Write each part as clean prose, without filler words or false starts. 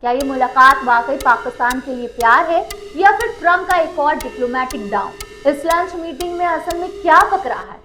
क्या ये मुलाकात वाकई पाकिस्तान के लिए प्यार है या फिर ट्रंप का एक और डिप्लोमेटिक डाउन? इस लंच मीटिंग में असल में क्या पक रहा है?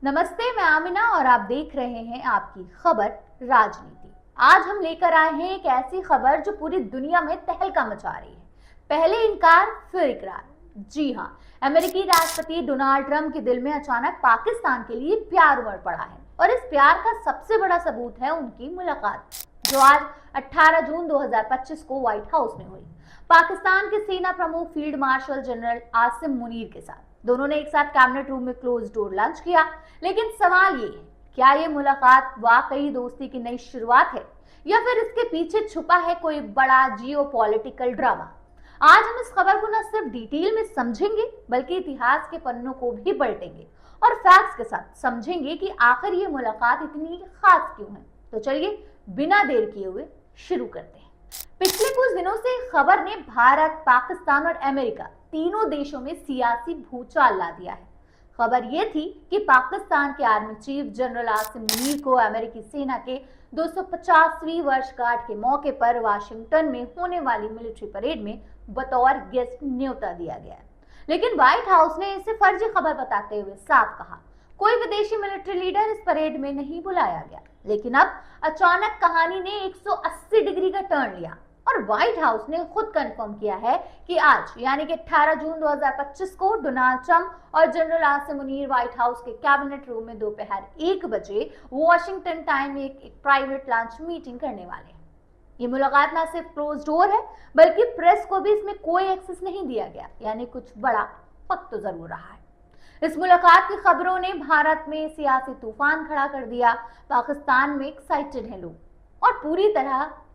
नमस्ते, मैं आमिना और आप देख रहे हैं आपकी खबर राजनीति। आज हम लेकर आए हैं एक ऐसी खबर जो पूरी दुनिया में तहलका मचा रही है। पहले इनकार फिर इकरार। जी हाँ, अमेरिकी राष्ट्रपति डोनाल्ड ट्रंप के दिल में अचानक पाकिस्तान के लिए प्यार उमड़ पड़ा है और इस प्यार का सबसे बड़ा सबूत है उनकी मुलाकात जो आज 18 जून 2025 को व्हाइट हाउस में हुई पाकिस्तान के सेना प्रमुख field marshal general Asim Munir के साथ। दोनों ने एक साथ कैबिनेट रूम में क्लोज डोर लंच किया। लेकिन सवाल ये है, क्या ये मुलाकात वाकई दोस्ती की नई शुरुआत है या फिर इसके पीछे छुपा है कोई बड़ा जियोपॉलिटिकल ड्रामा? आज हम इस खबर को न सिर्फ डिटेल में समझेंगे बल्कि इतिहास के पन्नों को भी पलटेंगे और फैक्ट्स के साथ समझेंगे कि आखिर ये मुलाकात इतनी खास क्यों है। तो चलिए बिना देर किए हुए शुरू करते हैं। पिछले कुछ दिनों से खबर ने भारत, पाकिस्तान और अमेरिका तीनों देशों में सियासी भूचाल ला दिया है। खबर यह थी कि पाकिस्तान के army chief general Asim Munir को अमेरिकी सेना के 250वीं वर्षगांठ के मौके पर वाशिंगटन में होने वाली मिलिट्री परेड में बतौर गेस्ट न्योता दिया गया है। लेकिन व्हाइट हाउस ने इसे फर्जी खबर बताते हुए साफ कहा, कोई विदेशी मिलिट्री लीडर इस परेड में नहीं बुलाया गया। लेकिन अब अचानक कहानी ने 180 डिग्री का टर्न लिया और व्हाइट हाउस ने खुद कंफर्म किया है कि आज यानी कि 18 जून 2025 को डोनाल्ड ट्रंप और general Asim Munir white house के कैबिनेट रूम में दोपहर 1 बजे वॉशिंगटन टाइम में एक प्राइवेट लंच मीटिंग करने वाले हैं। ये मुलाकात न सिर्फ क्लोज डोर है बल्कि प्रेस को भी इसमें कोई एक्सेस नहीं दिया गया, यानी कुछ बड़ा पक तो जरूर रहा है। इस मुलाकात की खबरों ने भारत में सियासी तूफान खड़ा कर दिया। पाकिस्तान में एक्साइटेड हैं लोग और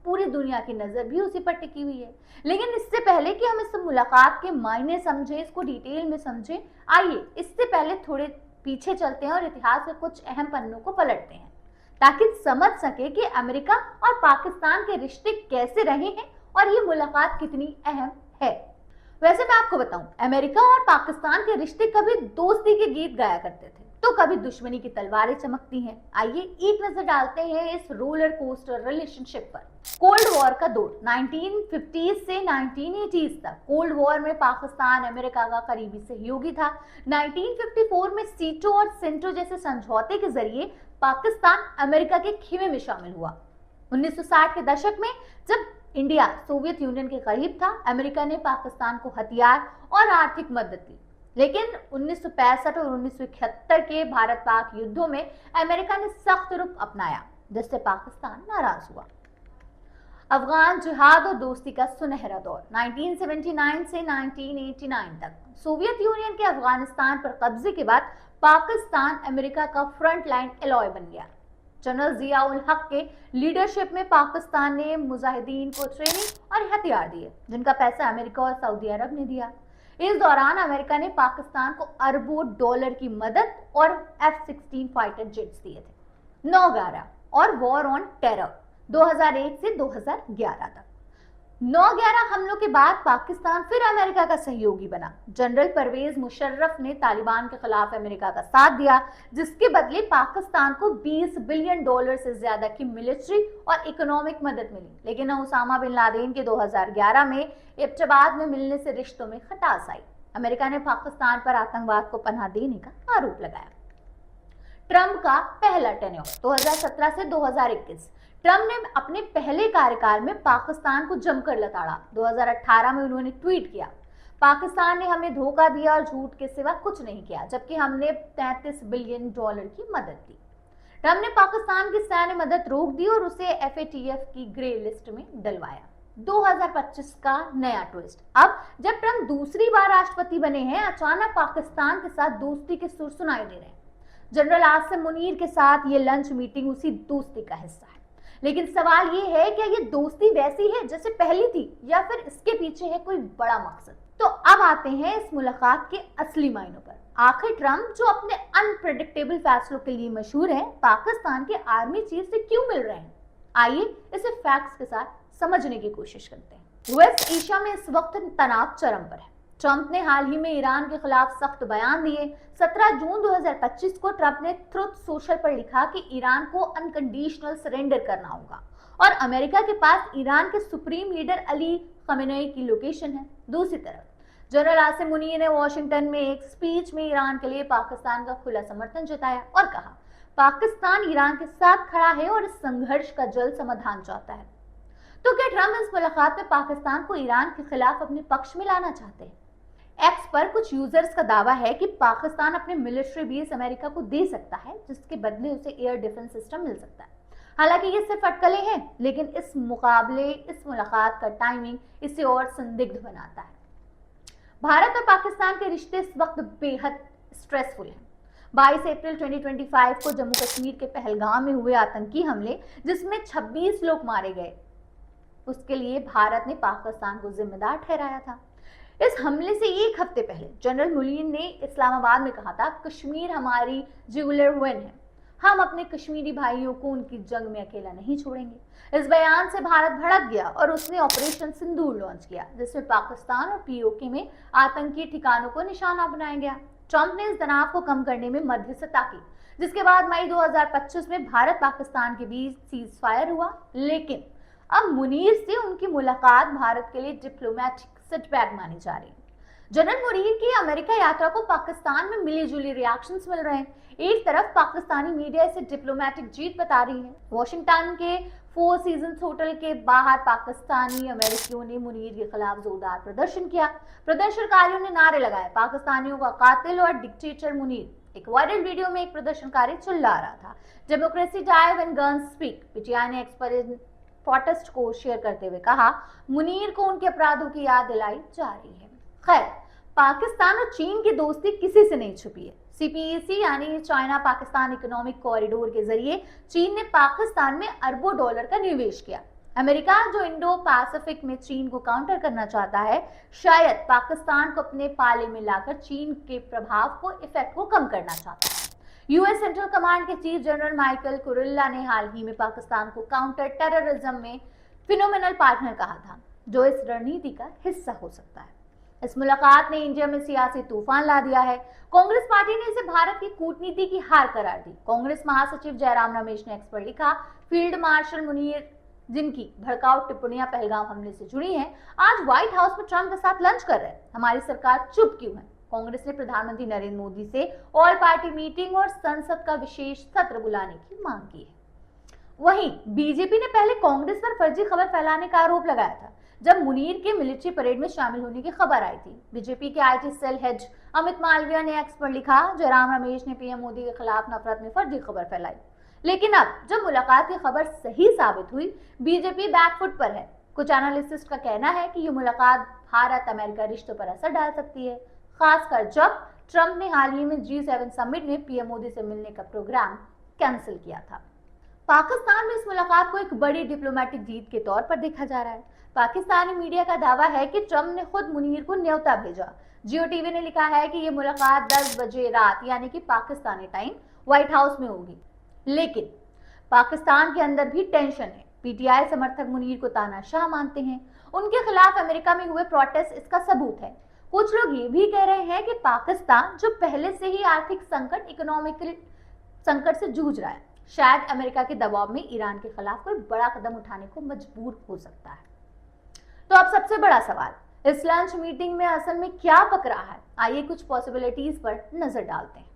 पूरी दुनिया की नजर भी उसी पर टिकी हुई है। लेकिन इससे पहले कि हम इस मुलाकात के मायने समझें, इसको डिटेल में समझें, आइए इससे पहले थोड़े पीछे चलते हैं और इतिहास के कुछ अहम पन्नों को पलटते हैं ताकि समझ सके कि अमेरिका और पाकिस्तान के रिश्ते कैसे रहे हैं और ये मुलाकात कितनी अहम है। वैसे मैं आपको बताऊं, अमेरिका और पाकिस्तान के रिश्ते कभी दोस्ती के गीत गाया करते थे तो कभी दुश्मनी की तलवारें चमकती हैं। आइए एक नजर डालते हैं इस रोलर कोस्टर रिलेशनशिप पर। कोल्ड वॉर का दौर 1950 से 1980 तक। कोल्ड वॉर में पाकिस्तान अमेरिका का करीबी सहयोगी था। 1954 में सीटो और सेंटो जैसे समझौते के जरिए पाकिस्तान अमेरिका के खीमे में शामिल हुआ। 1960 के दशक में जब इंडिया सोवियत यूनियन के करीब था, अमेरिका ने पाकिस्तान को हथियार और आर्थिक मदद दी। लेकिन 1965 और 1971 के भारत पाक युद्धों में अमेरिका ने सख्त रुख अपनाया जिससे पाकिस्तान नाराज हुआ। अफगान जिहाद और दोस्ती का सुनहरा दौर 1979 से 1989 तक। सोवियत यूनियन के अफगानिस्तान पर कब्जे के बाद पाकिस्तान अमेरिका का फ्रंट लाइन एलॉय बन गया। जनरल जिया उल हक के लीडरशिप में पाकिस्तान ने मुजाहिदीन को ट्रेनिंग और हथियार दिए जिनका पैसा अमेरिका और सऊदी अरब ने दिया। इस दौरान अमेरिका ने पाकिस्तान को अरबों डॉलर की मदद और F-16 फाइटर जेट्स दिए थे। 9/11 और वॉर ऑन टेरर 2001 से 2011 तक। 9/11 हमलों के बाद पाकिस्तान फिर अमेरिका का सहयोगी बना। जनरल परवेज मुशर्रफ ने तालिबान के खिलाफ अमेरिका का साथ दिया जिसके बदले पाकिस्तान को $20 बिलियन से ज्यादा की मिलिट्री और इकोनॉमिक मदद मिली। लेकिन उसामा बिन लादेन के 2011 में इब्तिदाद में मिलने से रिश्तों में खटास आई। अमेरिका ने पाकिस्तान पर आतंकवाद को पनाह देने का आरोप लगाया। ट्रंप का पहला टेन्योर 2017 से 2021। ट्रंप ने अपने पहले कार्यकाल में पाकिस्तान को जमकर लताड़ा। 2018 में उन्होंने ट्वीट किया, पाकिस्तान ने हमें धोखा दिया और झूठ के सिवा कुछ नहीं किया जबकि हमने $33 बिलियन की मदद दी। ट्रंप ने पाकिस्तान की सैन्य मदद रोक दी और उसे FATF की ग्रे लिस्ट में डलवाया। 2025 का नया ट्विस्ट। अब जब ट्रंप दूसरी बार राष्ट्रपति बने हैं, अचानक पाकिस्तान के साथ दोस्ती के सुर सुनाई दे रहे हैं। जनरल आसिम मुनीर के साथ ये लंच मीटिंग उसी दोस्ती का हिस्सा है। लेकिन सवाल ये है, क्या ये दोस्ती वैसी है जैसे पहली थी या फिर इसके पीछे है कोई बड़ा मकसद? तो अब आते हैं इस मुलाकात के असली मायनों पर। आखिर ट्रंप जो अपने अनप्रेडिक्टेबल फैसलों के लिए मशहूर है, पाकिस्तान के आर्मी चीफ से क्यों मिल रहे हैं? आइए इसे फैक्ट्स के साथ समझने की कोशिश करते हैं। वेस्ट एशिया में इस वक्त तनाव चरम पर है। ट्रंप ने हाल ही में ईरान के खिलाफ सख्त बयान दिए। 17 जून 2025 को ट्रंप ने ट्रुथ सोशल पर लिखा कि ईरान को अनकंडीशनल सरेंडर करना होगा और अमेरिका के पास ईरान के सुप्रीम लीडर अली खमेनेई की लोकेशन है। दूसरी तरफ जनरल आसिम मुनीर ने वॉशिंगटन में एक स्पीच में ईरान के लिए पाकिस्तान का खुला समर्थन जताया और कहा, पाकिस्तान ईरान के साथ खड़ा है और इस संघर्ष का जल्द समाधान चाहता है। तो क्या ट्रंप इस मुलाकात में पाकिस्तान को ईरान के खिलाफ अपने पक्ष में लाना चाहते हैं? एक्स पर कुछ यूजर्स का दावा है कि पाकिस्तान अपने मिलिट्री बेस अमेरिका को दे सकता है, जिसके बदले उसे एयर डिफेंस सिस्टम मिल सकता है। हालांकि ये सिर्फ अटकलें हैं, लेकिन इस मुलाकात का टाइमिंग इसे और संदिग्ध बनाता है। भारत और पाकिस्तान के रिश्ते इस वक्त बेहद स्ट्रेसफुल हैं। 22 अप्रैल 2025 को जम्मू कश्मीर के पहलगाम में हुए आतंकी हमले, जिसमें 26 लोग मारे गए, उसके लिए भारत ने पाकिस्तान को जिम्मेदार ठहराया था। इस हमले से एक हफ्ते पहले जनरल मुनीर ने इस्लामाबाद में कहा था, कश्मीर हमारी जुगुलर वेन है, हम अपने कश्मीरी भाइयों को उनकी जंग में अकेला नहीं छोड़ेंगे। इस बयान से भारत भड़क गया और उसने ऑपरेशन सिंदूर लॉन्च किया, जिसमें पाकिस्तान और पीओके में आतंकी ठिकानों को निशाना बनाया गया। ट्रंप ने इस तनाव को कम करने में मध्यस्थता की, जिसके बाद मई 2025 में भारत पाकिस्तान के बीच सीज फायर हुआ। लेकिन अब मुनीर से उनकी मुलाकात भारत के लिए डिप्लोमेटिक सेटबैक मानी जा रही है। जनरल मुनीर की अमेरिका यात्रा को पाकिस्तान में मिली जुली रिएक्शंस मिल रहे हैं। एक तरफ पाकिस्तानी मीडिया इसे डिप्लोमेटिक जीत बता रही है। वॉशिंगटन के फोर सीजन्स होटल के बाहर पाकिस्तानी अमेरिकियों ने मुनीर के खिलाफ जोरदार प्रदर्शन किया। प्रदर्शनकारियों ने नारे लगाए, पाकिस्तानियों का कातिल और डिक्टेटर मुनीर। एक वायरल वीडियो में एक प्रदर्शनकारी चिल्ला रहा था, democracy die when guns speak. PTI ने प्रोटेस्ट को शेयर करते हुए कहा, मुनीर को उनके अपराधों की याद दिलाई जा रही है। खैर, पाकिस्तान और चीन की दोस्ती किसी से नहीं छुपी है। सीपीईसी यानी चाइना पाकिस्तान इकोनॉमिक कॉरिडोर के जरिए चीन ने पाकिस्तान में अरबों डॉलर का निवेश किया। अमेरिका, जो इंडो पैसिफिक में चीन को काउंटर करना चाहता है, शायद पाकिस्तान को अपने पाले में लाकर चीन के प्रभाव को इफेक्ट को कम करना चाहता है। यूएस सेंट्रल कमांड के चीफ जनरल माइकल कुरिल्ला ने हाल ही में पाकिस्तान को काउंटर टेररिज्म में फिनोमिनल पार्टनर कहा था, जो इस रणनीति का हिस्सा हो सकता है। इस मुलाकात ने इंडिया में सियासी तूफान ला दिया है। कांग्रेस पार्टी ने इसे भारत की कूटनीति की हार करार दी। कांग्रेस महासचिव जयराम रमेश ने एक्स पर लिखा, फील्ड मार्शल मुनीर, जिनकी भड़काऊ टिप्पणियां पहलगाम हमले से जुड़ी हैं, आज व्हाइट हाउस में ट्रंप के साथ लंच कर रहे हैं। हमारी सरकार चुप क्यों है? कांग्रेस ने प्रधानमंत्री नरेंद्र मोदी से ऑल पार्टी मीटिंग और संसद का विशेष सत्र बुलाने की मांग की है। वहीं बीजेपी ने पहले कांग्रेस पर फर्जी खबर फैलाने का आरोप लगाया था, जब मुनीर के मिलिट्री परेड में शामिल होने की खबर आई थी। बीजेपी के IT cell head Amit Malviya ने एक्स पर लिखा, जयराम रमेश ने पीएम मोदी के खिलाफ नफरत में फर्जी खबर फैलाई। लेकिन अब जब मुलाकात की खबर सही साबित हुई, बीजेपी बैकफुट पर है। कुछ एनालिस्टिस्ट का कहना है कि ये मुलाकात भारत अमेरिका रिश्तों पर असर डाल सकती है, खासकर जब ट्रंप ने हाल ही में G7 समिट में पीएम मोदी से मिलने का प्रोग्राम कैंसिल किया था। पाकिस्तान में इस मुलाकात को एक बड़ी डिप्लोमेटिक जीत के तौर पर देखा जा रहा है। पाकिस्तानी मीडिया का दावा है कि ट्रंप ने खुद मुनीर को न्योता भेजा। जियो टीवी ने लिखा है कि यह मुलाकात 10 बजे रात यानी कि पाकिस्तानी टाइम व्हाइट हाउस में होगी। लेकिन पाकिस्तान के अंदर भी टेंशन है। पीटीआई समर्थक मुनीर को तानाशाह मानते हैं। उनके खिलाफ अमेरिका में हुए प्रोटेस्ट इसका सबूत है। कुछ लोग ये भी कह रहे हैं कि पाकिस्तान, जो पहले से ही आर्थिक संकट, इकोनॉमिकल संकट से जूझ रहा है, शायद अमेरिका के दबाव में ईरान के खिलाफ कोई बड़ा कदम उठाने को मजबूर हो सकता है। तो अब सबसे बड़ा सवाल, इस लंच मीटिंग में असल में क्या पक रहा है? आइए कुछ पॉसिबिलिटीज पर नजर डालते हैं।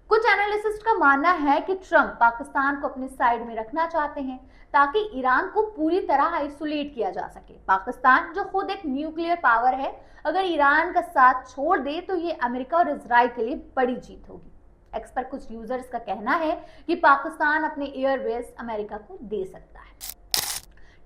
कुछ एनालिसिस्ट का मानना है कि ट्रंप पाकिस्तान को अपने साइड में रखना चाहते हैं ताकि ईरान को पूरी तरह आइसोलेट किया जा सके। पाकिस्तान, जो खुद एक न्यूक्लियर पावर है, अगर ईरान का साथ छोड़ दे तो ये अमेरिका और इजराइल के लिए बड़ी जीत होगी। एक्स पर कुछ यूजर्स का कहना है कि पाकिस्तान अपने एयरबेस अमेरिका को दे सकता है।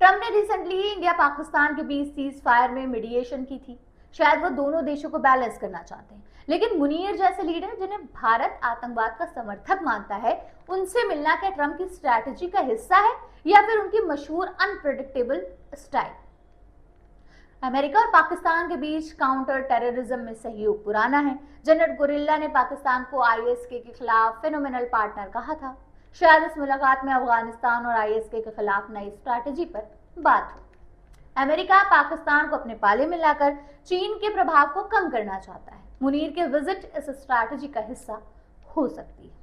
ट्रंप ने रिसेंटली इंडिया पाकिस्तान के बीच सीज फायर में मीडिएशन की थी। शायद वो दोनों देशों को बैलेंस करना चाहते हैं। लेकिन मुनीर जैसे लीडर, जिन्हें भारत आतंकवाद का समर्थक मानता है, उनसे मिलना क्या ट्रंप की स्ट्रैटेजी का हिस्सा है या फिर उनकी मशहूर अनप्रेडिक्टेबल स्टाइल? अमेरिका और पाकिस्तान के बीच काउंटर टेररिज्म में सहयोग पुराना है। जनरल कुरिल्ला ने पाकिस्तान को आईएसके के खिलाफ फिनोमिनल पार्टनर कहा था। शायद इस मुलाकात में अफगानिस्तान और आईएसके के खिलाफ नई स्ट्रैटेजी पर बात हो। अमेरिका पाकिस्तान को अपने पाले में लाकर चीन के प्रभाव को कम करना चाहता है। मुनीर के विजिट इस स्ट्रैटेजी का हिस्सा हो सकती है।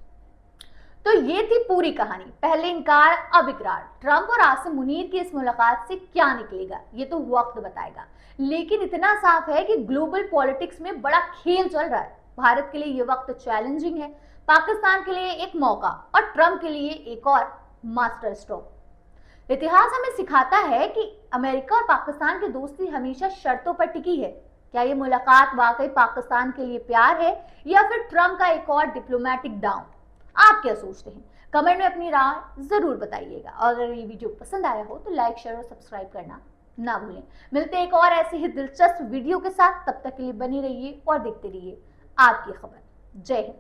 तो ये थी पूरी कहानी, पहले इनकार अब इकरार। ट्रंप और आसिम मुनीर की इस मुलाकात से क्या निकलेगा ये तो वक्त बताएगा, लेकिन इतना साफ है कि ग्लोबल पॉलिटिक्स में बड़ा खेल चल रहा है। भारत के लिए ये वक्त चैलेंजिंग है, पाकिस्तान के लिए एक मौका और ट्रंप के लिए एक और मास्टर स्ट्रोक। इतिहास हमें सिखाता है कि अमेरिका और पाकिस्तान की दोस्ती हमेशा शर्तों पर टिकी है। क्या ये मुलाकात वाकई पाकिस्तान के लिए प्यार है या फिर ट्रंप का एक और डिप्लोमेटिक डाउन? आप क्या सोचते हैं? कमेंट में अपनी राय जरूर बताइएगा। और अगर ये वीडियो पसंद आया हो तो लाइक, शेयर और सब्सक्राइब करना ना भूलें। मिलते हैं एक और ऐसे ही दिलचस्प वीडियो के साथ, तब तक के लिए बने रहिए और देखते रहिए आपकी खबर। जय हिंद।